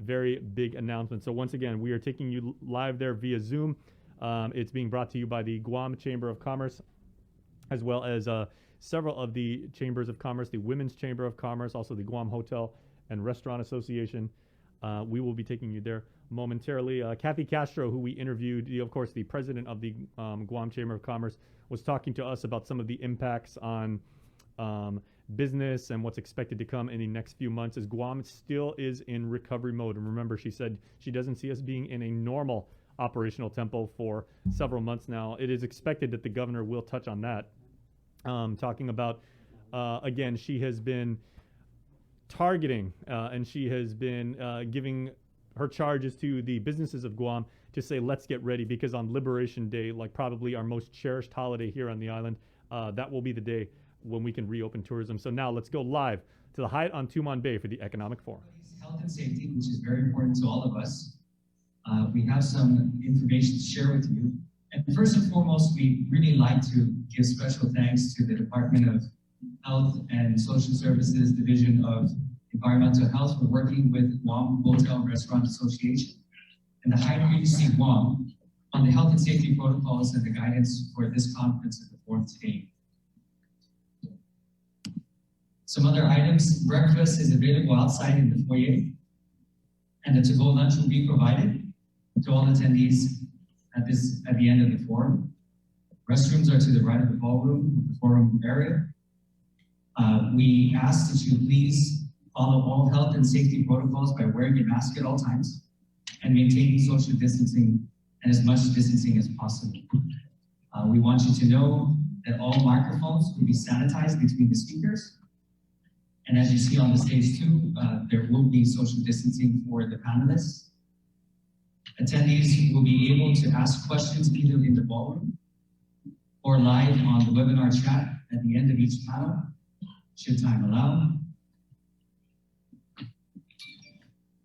very big announcement. So once again, we are taking you live there via Zoom. It's being brought to you by the Guam Chamber of Commerce, as well as several of the chambers of commerce, the Women's Chamber of Commerce, also the Guam Hotel and Restaurant Association. We will be taking you there momentarily. Kathy Castro, who we interviewed, of course, the president of the Guam Chamber of Commerce, was talking to us about some of the impacts on business and what's expected to come in the next few months, as Guam still is in recovery mode. And remember, she said she doesn't see us being in a normal operational tempo for several months now. It is expected that the governor will touch on that. Talking about, again, she has been targeting and she has been giving her charges to the businesses of Guam to say, let's get ready, because on Liberation Day, like probably our most cherished holiday here on the island, that will be the day when we can reopen tourism. So now let's go live to the Hyatt on Tumon Bay for the Economic Forum. Health and safety, which is very important to all of us. We have some information to share with you. And first and foremost, we really like to give special thanks to the Department of Health and Social Services Division of Environmental Health for working with Guam Hotel and Restaurant Association and the Hyatt Regency Guam on the health and safety protocols and the guidance for this conference at the forum today. Some other items: breakfast is available outside in the foyer, and the to-go lunch will be provided to all attendees at the end of the forum. Restrooms are to the right of the ballroom, the forum area. We ask that you please follow all health and safety protocols by wearing your mask at all times and maintaining social distancing and as much distancing as possible. We want you to know that all microphones will be sanitized between the speakers. And as you see on the stage too, there will be social distancing for the panelists. Attendees will be able to ask questions either in the ballroom or live on the webinar chat at the end of each panel, should time allow.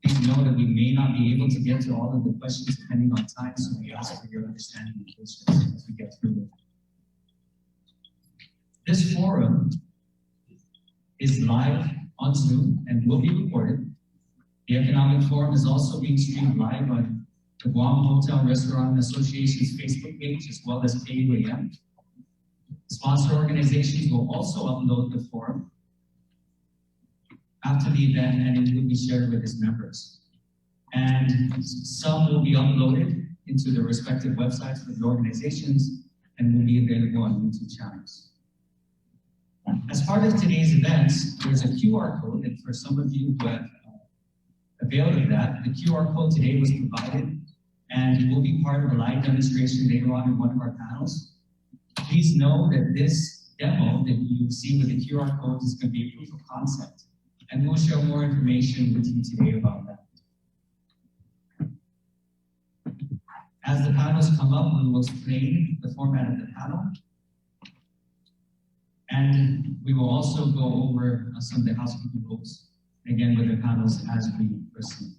Please know that we may not be able to get to all of the questions depending on time, so we ask for your understanding and patience as we get through it. This forum is live on Zoom and will be recorded. The Economic Forum is also being streamed live on the Guam Hotel and Restaurant Association's Facebook page, as well as KUAM. Sponsor organizations will also upload the forum after the event, and it will be shared with its members. And some will be uploaded into the respective websites of the organizations and will be available on YouTube channels. As part of today's events, there's a QR code, and for some of you who have availed of that, the QR code today was provided and will be part of a live demonstration later on in one of our panels. Please know that this demo that you see with the QR code is going to be a proof of concept, and we'll share more information with you today about that. As the panels come up, we will explain the format of the panel, and we will also go over some of the housekeeping rules, again with the panels as we proceed.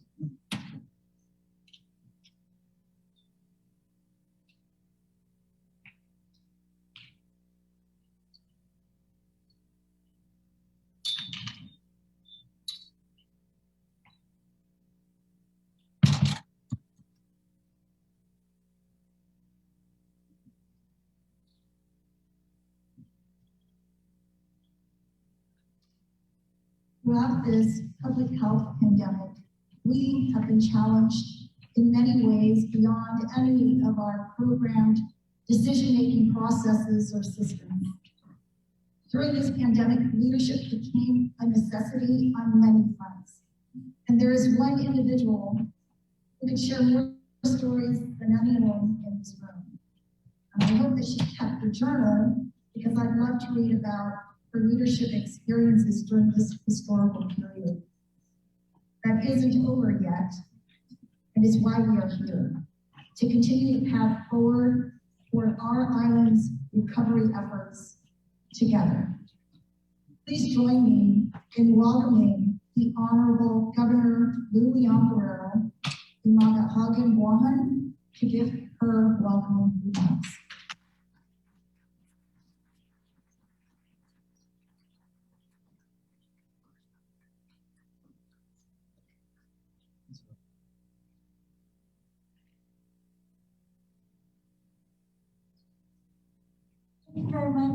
Throughout this public health pandemic, we have been challenged in many ways beyond any of our programmed decision-making processes or systems. During this pandemic, leadership became a necessity on many fronts. And there is one individual who could share more stories than anyone in this room. And I hope that she kept her journal, because I'd love to read about her leadership experiences during this historical period. That isn't over yet, and is why we are here, to continue the path forward for our island's recovery efforts together. Please join me in welcoming the Honorable Governor Lou Leon Guerrero, Imaga Hagen Bohan, to give her welcoming remarks.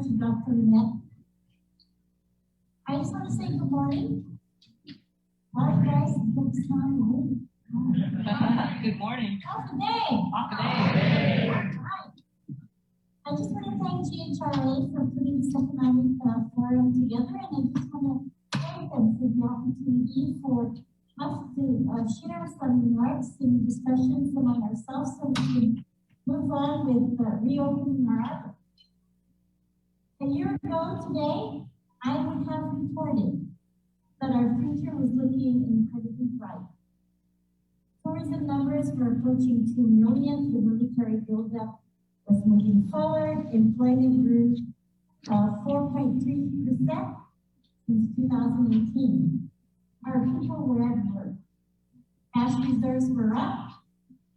to Dr. Lynette. I just want to say good morning. Hi guys, good morning. Good morning. How's the day? Off the day. Right. I just want to thank GHRA for putting this economic forum together, and I just want to thank them for the opportunity for us to share some remarks and discussions among ourselves so we can move on with reopening our island. A year ago today, I would have reported that our future was looking incredibly bright. Tourism numbers were approaching 2 million, the military buildup was moving forward, employment grew 4.3% since 2018. Our people were at work. Cash reserves were up,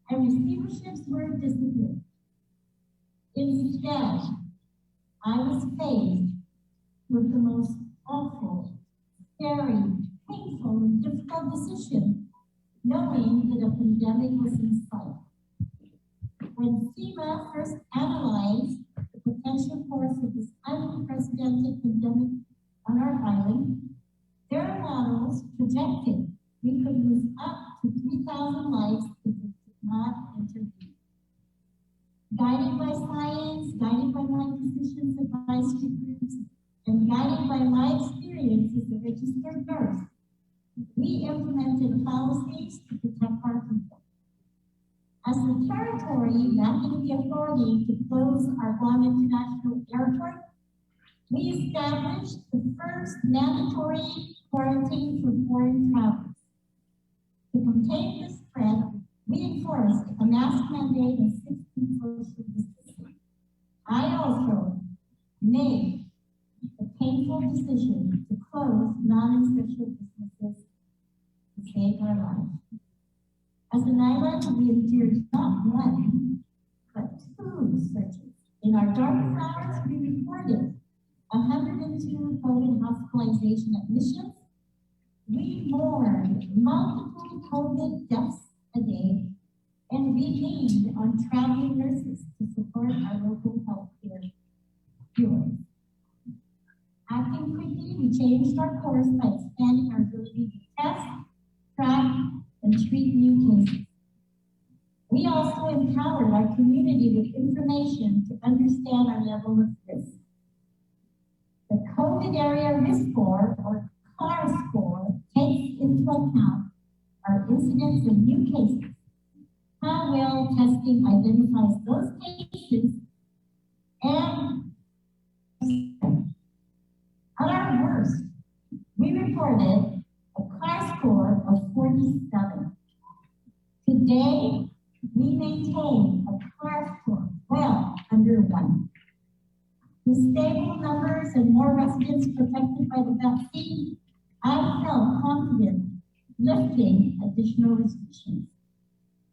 and receiverships were disappearing. Instead, I was faced with the most awful, scary, painful, and difficult decision, knowing that a pandemic was in sight. When FEMA first analyzed the potential course of this unprecedented pandemic on our island, their models projected we could lose up to 3,000 lives if we did not intervene. Guided by science, guided by my physician's advisory groups, and guided by my experience as a registered nurse, we implemented policies to protect our people. As the territory lacking the authority to close our Guam International Airport, we established the first mandatory quarantine for foreign travelers. To contain the spread, we enforced a mask mandate and 6 feet social distancing. I also made the painful decision to close non-essential businesses to save our lives. As an island, we endured not one, but 2 surges. In our darkest hours, we reported 102 COVID hospitalization admissions. We mourned multiple COVID deaths a day, and we leaned on traveling nurses to support our local healthcare heroes. Acting quickly, we changed our course by expanding our ability to test, track, and treat new cases. We also empowered our community with information to understand our level of risk. The COVID Area Risk Score, or CAR score, takes into account our incidence of new cases, how well testing identifies those cases, and at our worst, we reported a CAR score of 47. Today, we maintain a CAR score well under 1. With stable numbers and more residents protected by the vaccine, I felt confident lifting additional restrictions.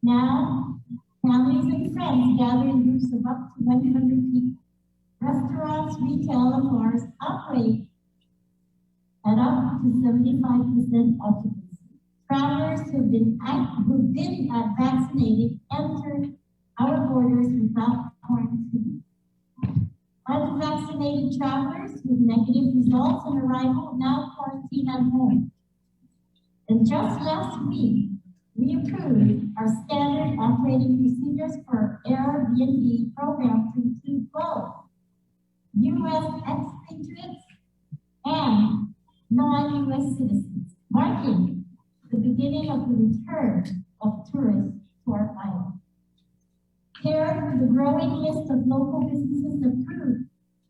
Now, families and friends gather in groups of up to 100 people. Restaurants, retail, and bars operate at up to 75% occupancy. Travelers who've been vaccinated enter our borders without quarantine. Unvaccinated travelers with negative results on arrival now quarantine at home. And just last week, we approved our standard operating procedures for our Airbnb program to include both U.S. expatriates and non-U.S. citizens, marking the beginning of the return of tourists to our island. Paired with the growing list of local businesses approved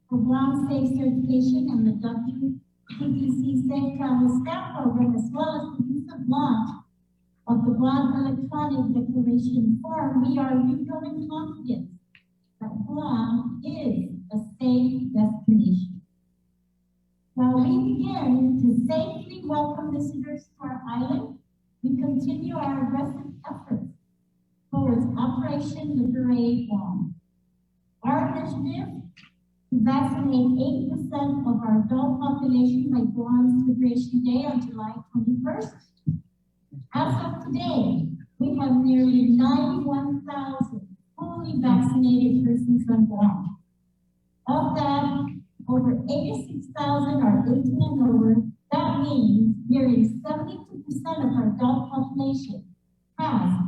for Guam Safe certification and the WTTC Safe Travel Stamp Program, as well as the recent launch of the Guam Electronic Declaration Form, we are regaining confidence that Guam is a safe destination. While we begin to safely welcome visitors to our island, we continue our aggressive efforts towards Operation Liberate Guam. Our initiative to vaccinate 80% of our adult population by Guam's Liberation Day on July 21st. As of today, we have nearly 91,000 fully vaccinated persons on Guam. Of that, over 86,000 are 18 and over. That means nearly 72% of our adult population has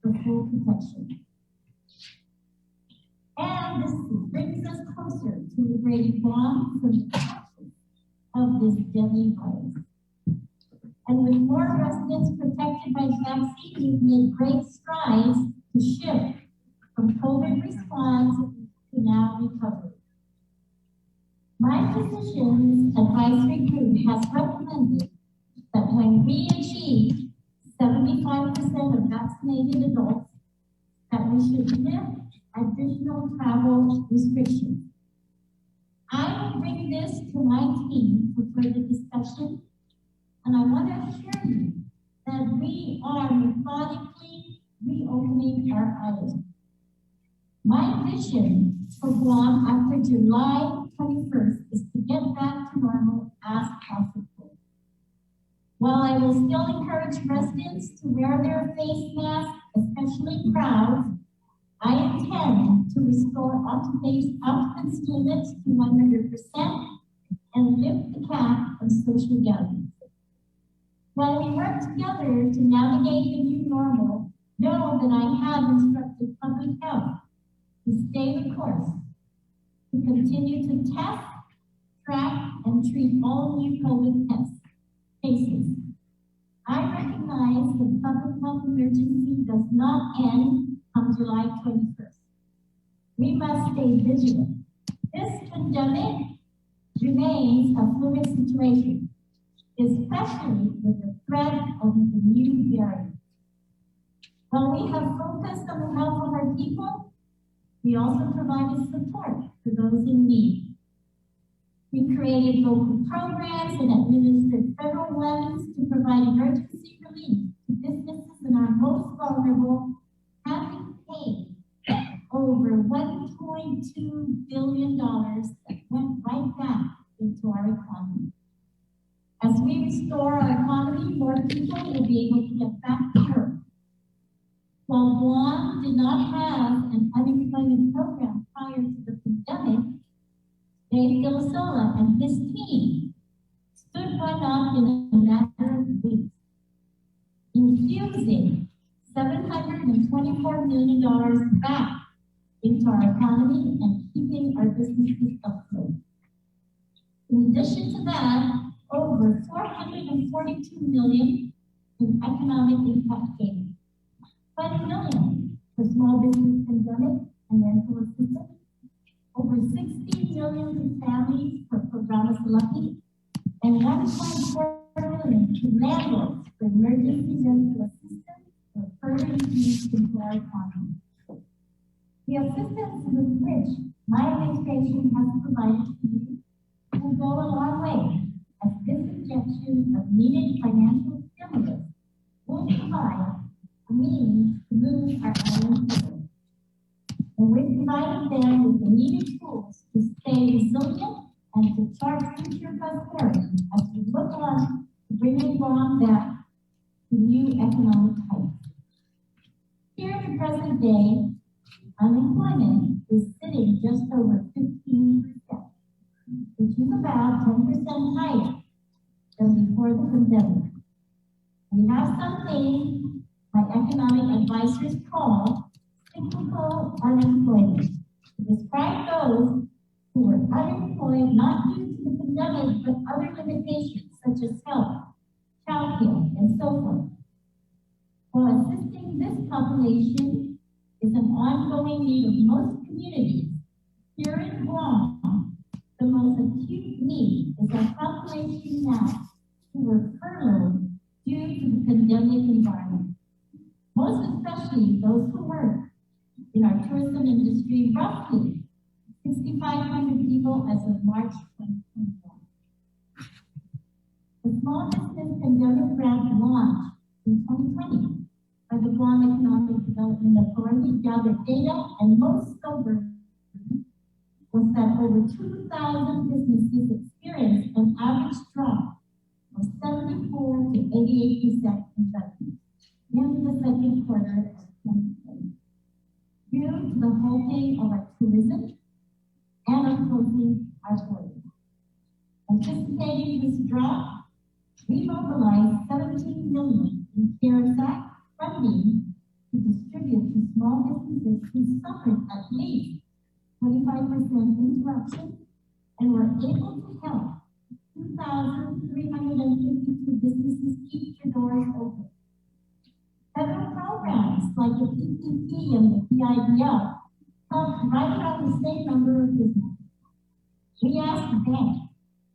the full protection. And this brings us closer to the great Guam from the protection of this deadly virus. And with more residents protected by the vaccine, we've made great strides to shift from COVID response to now recovery. My physician's advisory group has recommended that when we achieve 75% of vaccinated adults, that we should lift additional travel restrictions. I will bring this to my team for further discussion, and I want to assure you that we are methodically reopening our island. My vision for Guam after July 21st is to get back to normal as possible. While I will still encourage residents to wear their face masks, especially in crowds, I intend to restore occupancy limits to 100% and lift the cap on social gatherings. While we work together to navigate the new normal, know that I have instructed public health to stay the course, to continue to test, track, and treat all new COVID cases. I recognize the public health emergency does not end on July 21st. We must stay vigilant. This pandemic remains a fluid situation, especially with the threat of the new variant. While we have focused on the health of our people, we also provided support for those in need. We created local programs and administered federal ones to provide emergency relief to businesses in our most vulnerable, having paid over $1.2 billion that went right back into our economy. As we restore our economy, more people will be able to get back to work. While Guam did not have an unemployment program prior to the pandemic, Dave Gillisola and his team stood one up in a matter of weeks, infusing $724 million back into our economy and keeping our businesses afloat. In addition to that, over $442 million in economic impact payments, $20 million for small business pandemic and rental assistance, over $16 million to families for Programas Lucky, and $1.4 million to landlords for emergency rental assistance for further increase into our economy. The assistance with which my administration has provided to you will go a long way, as this injection of needed financial stimulus will provide a means to move our island forward. And we've provided them with the needed tools to stay resilient and to chart future prosperity as we look on to bringing Guam back to new economic heights. Here in the present day, unemployment is sitting just over 15%, which is about 10% higher than before the pandemic. We have something my economic advisors call cyclical unemployment to describe those who were unemployed not due to the pandemic but other limitations such as health, childcare, and so forth. While assisting this population is an ongoing need of most communities, here in Guam, the most acute need is our population now who were furloughed due to the pandemic environment. Most especially those who work in our tourism industry, roughly 6,500 people as of March 2021. The Small Business Pandemic Grant launched in 2020 by the Guam Economic Development Authority gathered data, and most sobering was that over 2,000 businesses experienced an average drop of 74 to 88% in revenue in the second quarter of 2020, due to the halting of our tourism and of closing our borders. Anticipating this drop, we mobilized $17 million in CARES Act funding to distribute to small businesses who suffered at least 25% interruption and were able to help 2,352 businesses keep their doors open. Federal programs like the PPP and the PIDF helped right around the same number of businesses. We asked banks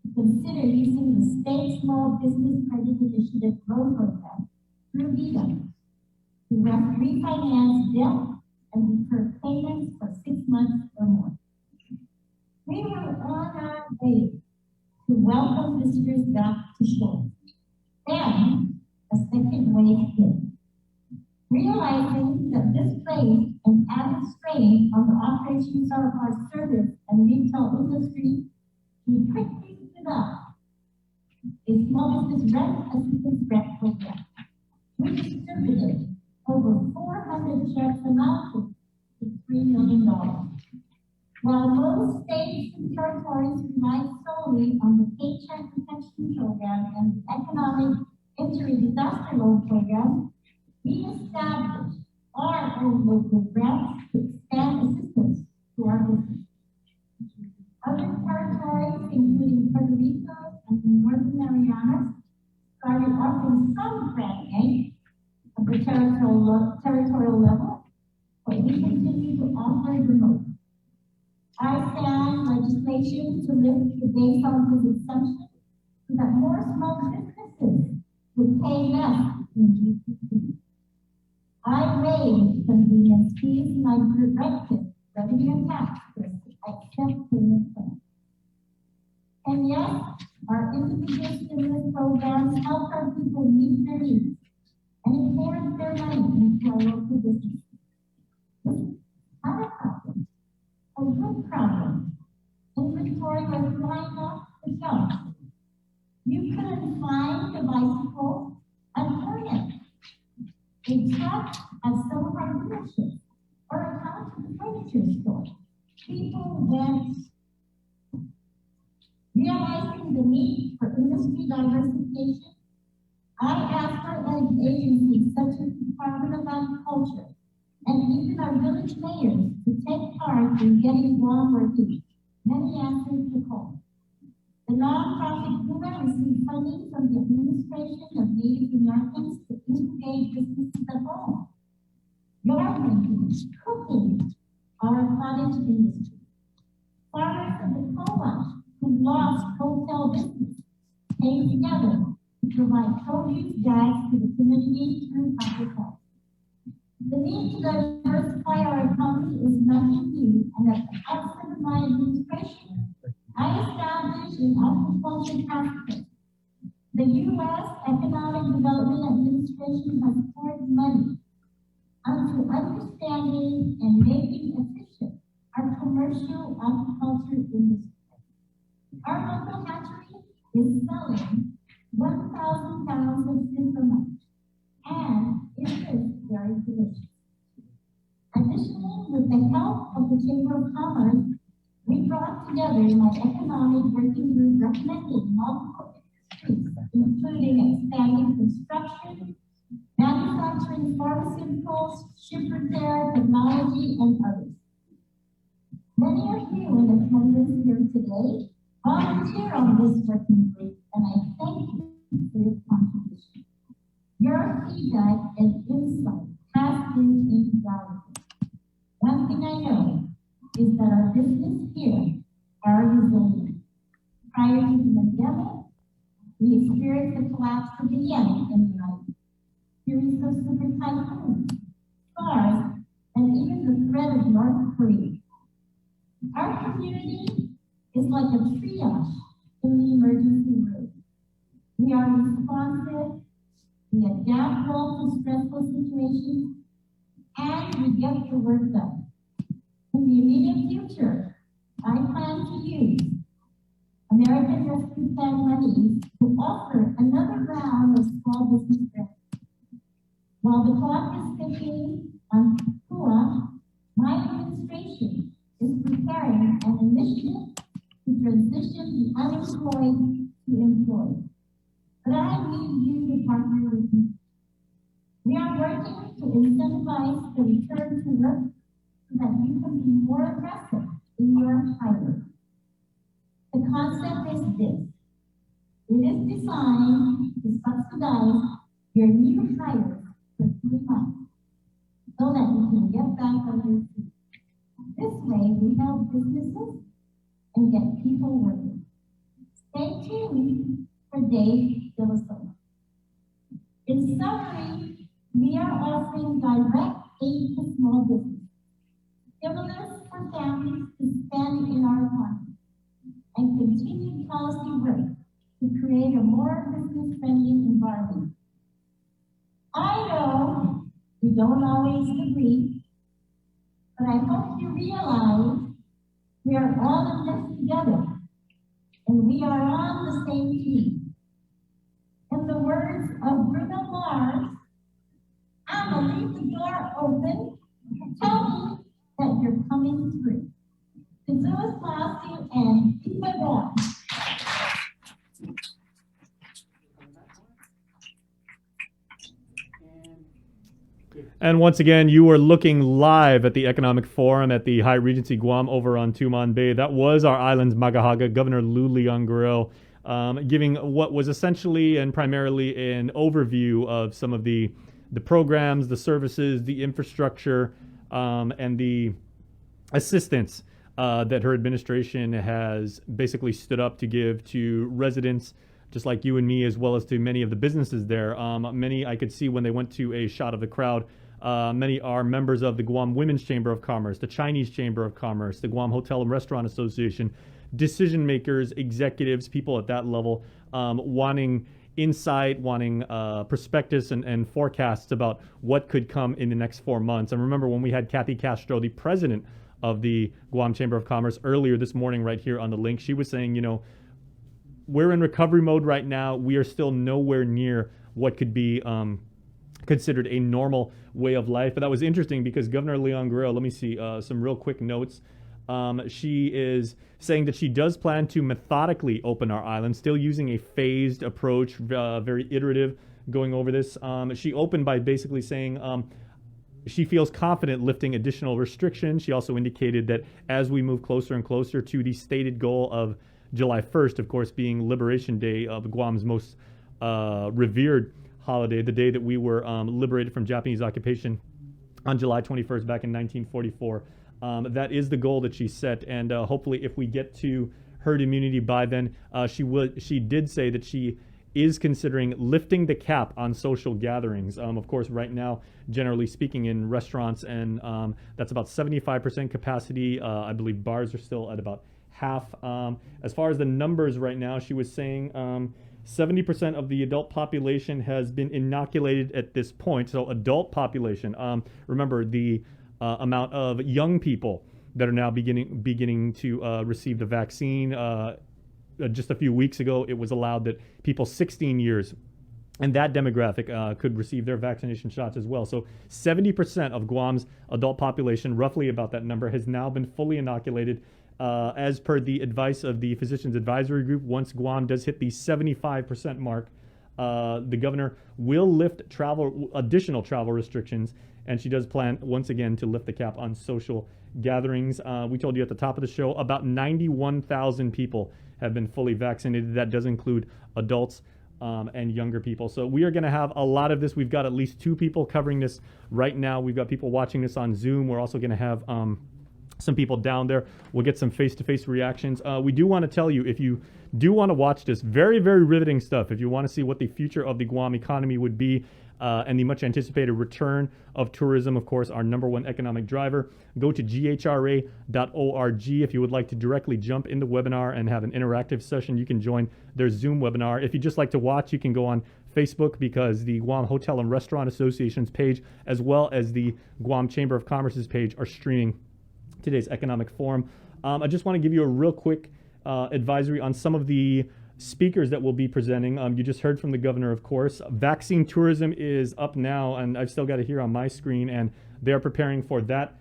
to consider using the State Small Business Credit Initiative loan program through VITA to refinance debt and defer payments for 6 months or more. We were on our way to welcome visitors back to shore. Then a second wave hit. Realizing that this placed an added strain on the operations of our service and retail industry, we quickly stood up a small business rent assistance grant program. We distributed over 400 checks amounting to $3 million. While most states and territories rely solely on the Paycheck Protection Program and the Economic Injury Disaster Loan Program, we established our own local grants to expand assistance to our business. Other territories, including Puerto Rico and the Northern Marianas, started offering some granting at the territorial level, but we continue to offer remote. I stand legislation to lift the base on this exemption so that more small businesses would pay less in GPP. I waived convenience fees and I directed revenue and tax to accept payment plans. And yes, our individual stimulus programs help our people meet their needs and it pours their money into our local businesses. This is not a problem, a good problem. Inventory was flying off the shelves. You couldn't find a bicycle at Target, a truck at some of our dealerships, or a couch at the furniture store. People went. Realizing the need for industry diversification, I asked our agencies such as the Department of Agriculture and even our village mayors to take part in getting Guam working. Many answered the call. The nonprofit GUMA received funding from the Administration of Native Americans to incubate businesses at home. Yard making, cooking, our cottage industry. Farmers of the co-op who lost hotel business came together to provide produce bags to the community through public health. The need to diversify our economy is nothing new, and at the outset of my administration, I established an agriculture task force. The U.S. Economic Development Administration has poured money onto understanding and making efficient our commercial agriculture industry. Our local hatchery is selling 1,000 pounds of shrimp a month, and it is very delicious. Additionally, with the help of the Chamber of Commerce, we brought together my economic working group recommending multiple industries, including expanding construction, manufacturing, pharmaceuticals, ship repair, technology, and others. Many of you in attendance here today volunteer on this working group, and I thank you for your contribution. Your feedback and insight has been invaluable. One thing I know is that our business here are resilient. Prior to the pandemic, we experienced the collapse of the yen in the night, series of super typhoons, SARS, and even the threat of North Korea. Our community is like a triage in the emergency room. We are responsive, we adapt well to stressful situations, and we get the work done. In the immediate future, I plan to use American Rescue Plan money to offer another round of small business grants. While the clock is ticking on PUA, my administration is preparing an initiative to transition the unemployed to employed. But I need you to partner with me. We are working to incentivize the return to work so that you can be more aggressive in your hiring. The concept is this. It is designed to subsidize your new hires for 3 months so that you can get back on your feet. This way, we help businesses and get people working. Stay tuned for Dave Dillison. In summary, we are offering direct aid to small business, stimulus for families to spend in our economy, and continued policy work to create a more business-friendly environment. I know we don't always agree, but I hope you realize we are all in this together, and we are on the same team. In the words of Bruno Mars, I'ma leave the door open. Tell me that you're coming through. Kazoo Classy and Viva Bell. And once again, you were looking live at the Economic Forum at the Hyatt Regency Guam over on Tumon Bay. That was our island's Magahaga, Governor Lou Leon Guerrero, giving what was essentially and primarily an overview of some of the programs, the services, the infrastructure, and the assistance that her administration has basically stood up to give to residents just like you and me, as well as to many of the businesses there. Many I could see when they went to a shot of the crowd. Many are members of the Guam Women's Chamber of Commerce, the Chinese Chamber of Commerce, the Guam Hotel and Restaurant Association, decision makers, executives, people at that level, wanting insight, wanting prospectus and forecasts about what could come in the next 4 months. And remember when we had Kathy Castro, the president of the Guam Chamber of Commerce, earlier this morning right here on the link, she was saying, you know, we're in recovery mode right now. We are still nowhere near what could be considered a normal way of life. But that was interesting because Governor Leon Guerrero, let me see some real quick notes. She is saying that she does plan to methodically open our island, still using a phased approach, very iterative going over this. She opened by basically saying she feels confident lifting additional restrictions. She also indicated that as we move closer and closer to the stated goal of July 1st, of course, being Liberation Day, of Guam's most revered holiday, the day that we were liberated from Japanese occupation on July 21st back in 1944. That is the goal that she set, and hopefully if we get to herd immunity by then, she did say that she is considering lifting the cap on social gatherings. Of course, right now, generally speaking, in restaurants, and that's about 75% capacity. I believe bars are still at about half. As far as the numbers right now, she was saying 70% of the adult population has been inoculated at this point. So adult population. Remember the amount of young people that are now beginning to receive the vaccine. Just a few weeks ago, it was allowed that people 16 years and that demographic could receive their vaccination shots as well. So 70% of Guam's adult population, roughly about that number, has now been fully inoculated. As per the advice of the Physicians Advisory Group, once Guam does hit the 75% mark, the governor will lift additional travel restrictions, and she does plan once again to lift the cap on social gatherings. We told you at the top of the show, about 91,000 people have been fully vaccinated. That does include adults and younger people. So we are going to have a lot of this. We've got at least 2 people covering this right now. We've got people watching this on Zoom. We're also going to have some people down there. We'll get some face-to-face reactions. We do want to tell you, if you do want to watch this, very, very riveting stuff, if you want to see what the future of the Guam economy would be, and the much anticipated return of tourism, of course, our #1 economic driver, go to ghra.org. If you would like to directly jump in the webinar and have an interactive session, you can join their Zoom webinar. If you just like to watch, you can go on Facebook, because the Guam Hotel and Restaurant Association's page, as well as the Guam Chamber of Commerce's page, are streaming today's Economic Forum. I just want to give you a real quick advisory on some of the speakers that will be presenting. You just heard from the governor, of course. Vaccine tourism is up now, and I've still got it here on my screen, and they are preparing for that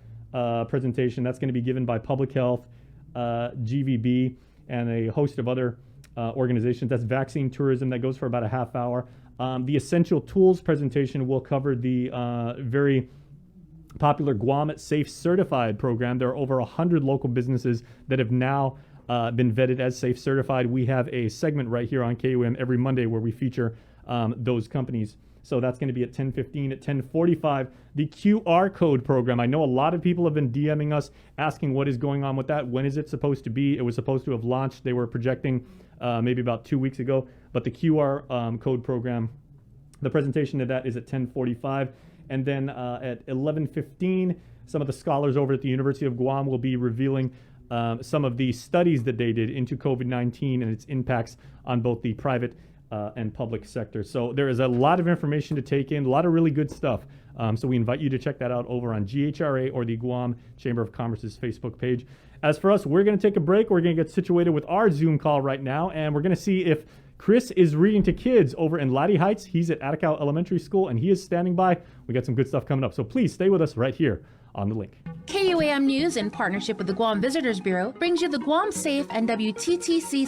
presentation. That's going to be given by Public Health, GVB, and a host of other organizations. That's vaccine tourism. That goes for about a half hour. The essential tools presentation will cover the very popular Guam Safe Certified program. There are over 100 local businesses that have now been vetted as Safe Certified. We have a segment right here on KUM every Monday where we feature those companies. So that's going to be at 10:15. At 10:45, the QR code program. I know a lot of people have been DMing us asking what is going on with that. When is it supposed to be? It was supposed to have launched. They were projecting maybe about 2 weeks ago. But the QR code program, the presentation of that is at 10:45. And then at 11:15, some of the scholars over at the University of Guam will be revealing some of the studies that they did into COVID-19 and its impacts on both the private and public sector. So there is a lot of information to take in, a lot of really good stuff. So we invite you to check that out over on GHRA or the Guam Chamber of Commerce's Facebook page. As for us, we're going to take a break. We're going to get situated with our Zoom call right now, and we're going to see if Chris is reading to kids over in Laddie Heights. He's at Atikow Elementary School, and he is standing by. We got some good stuff coming up. So please stay with us right here on The Link. KUAM News, in partnership with the Guam Visitors Bureau, brings you the Guam Safe and WTTC Safe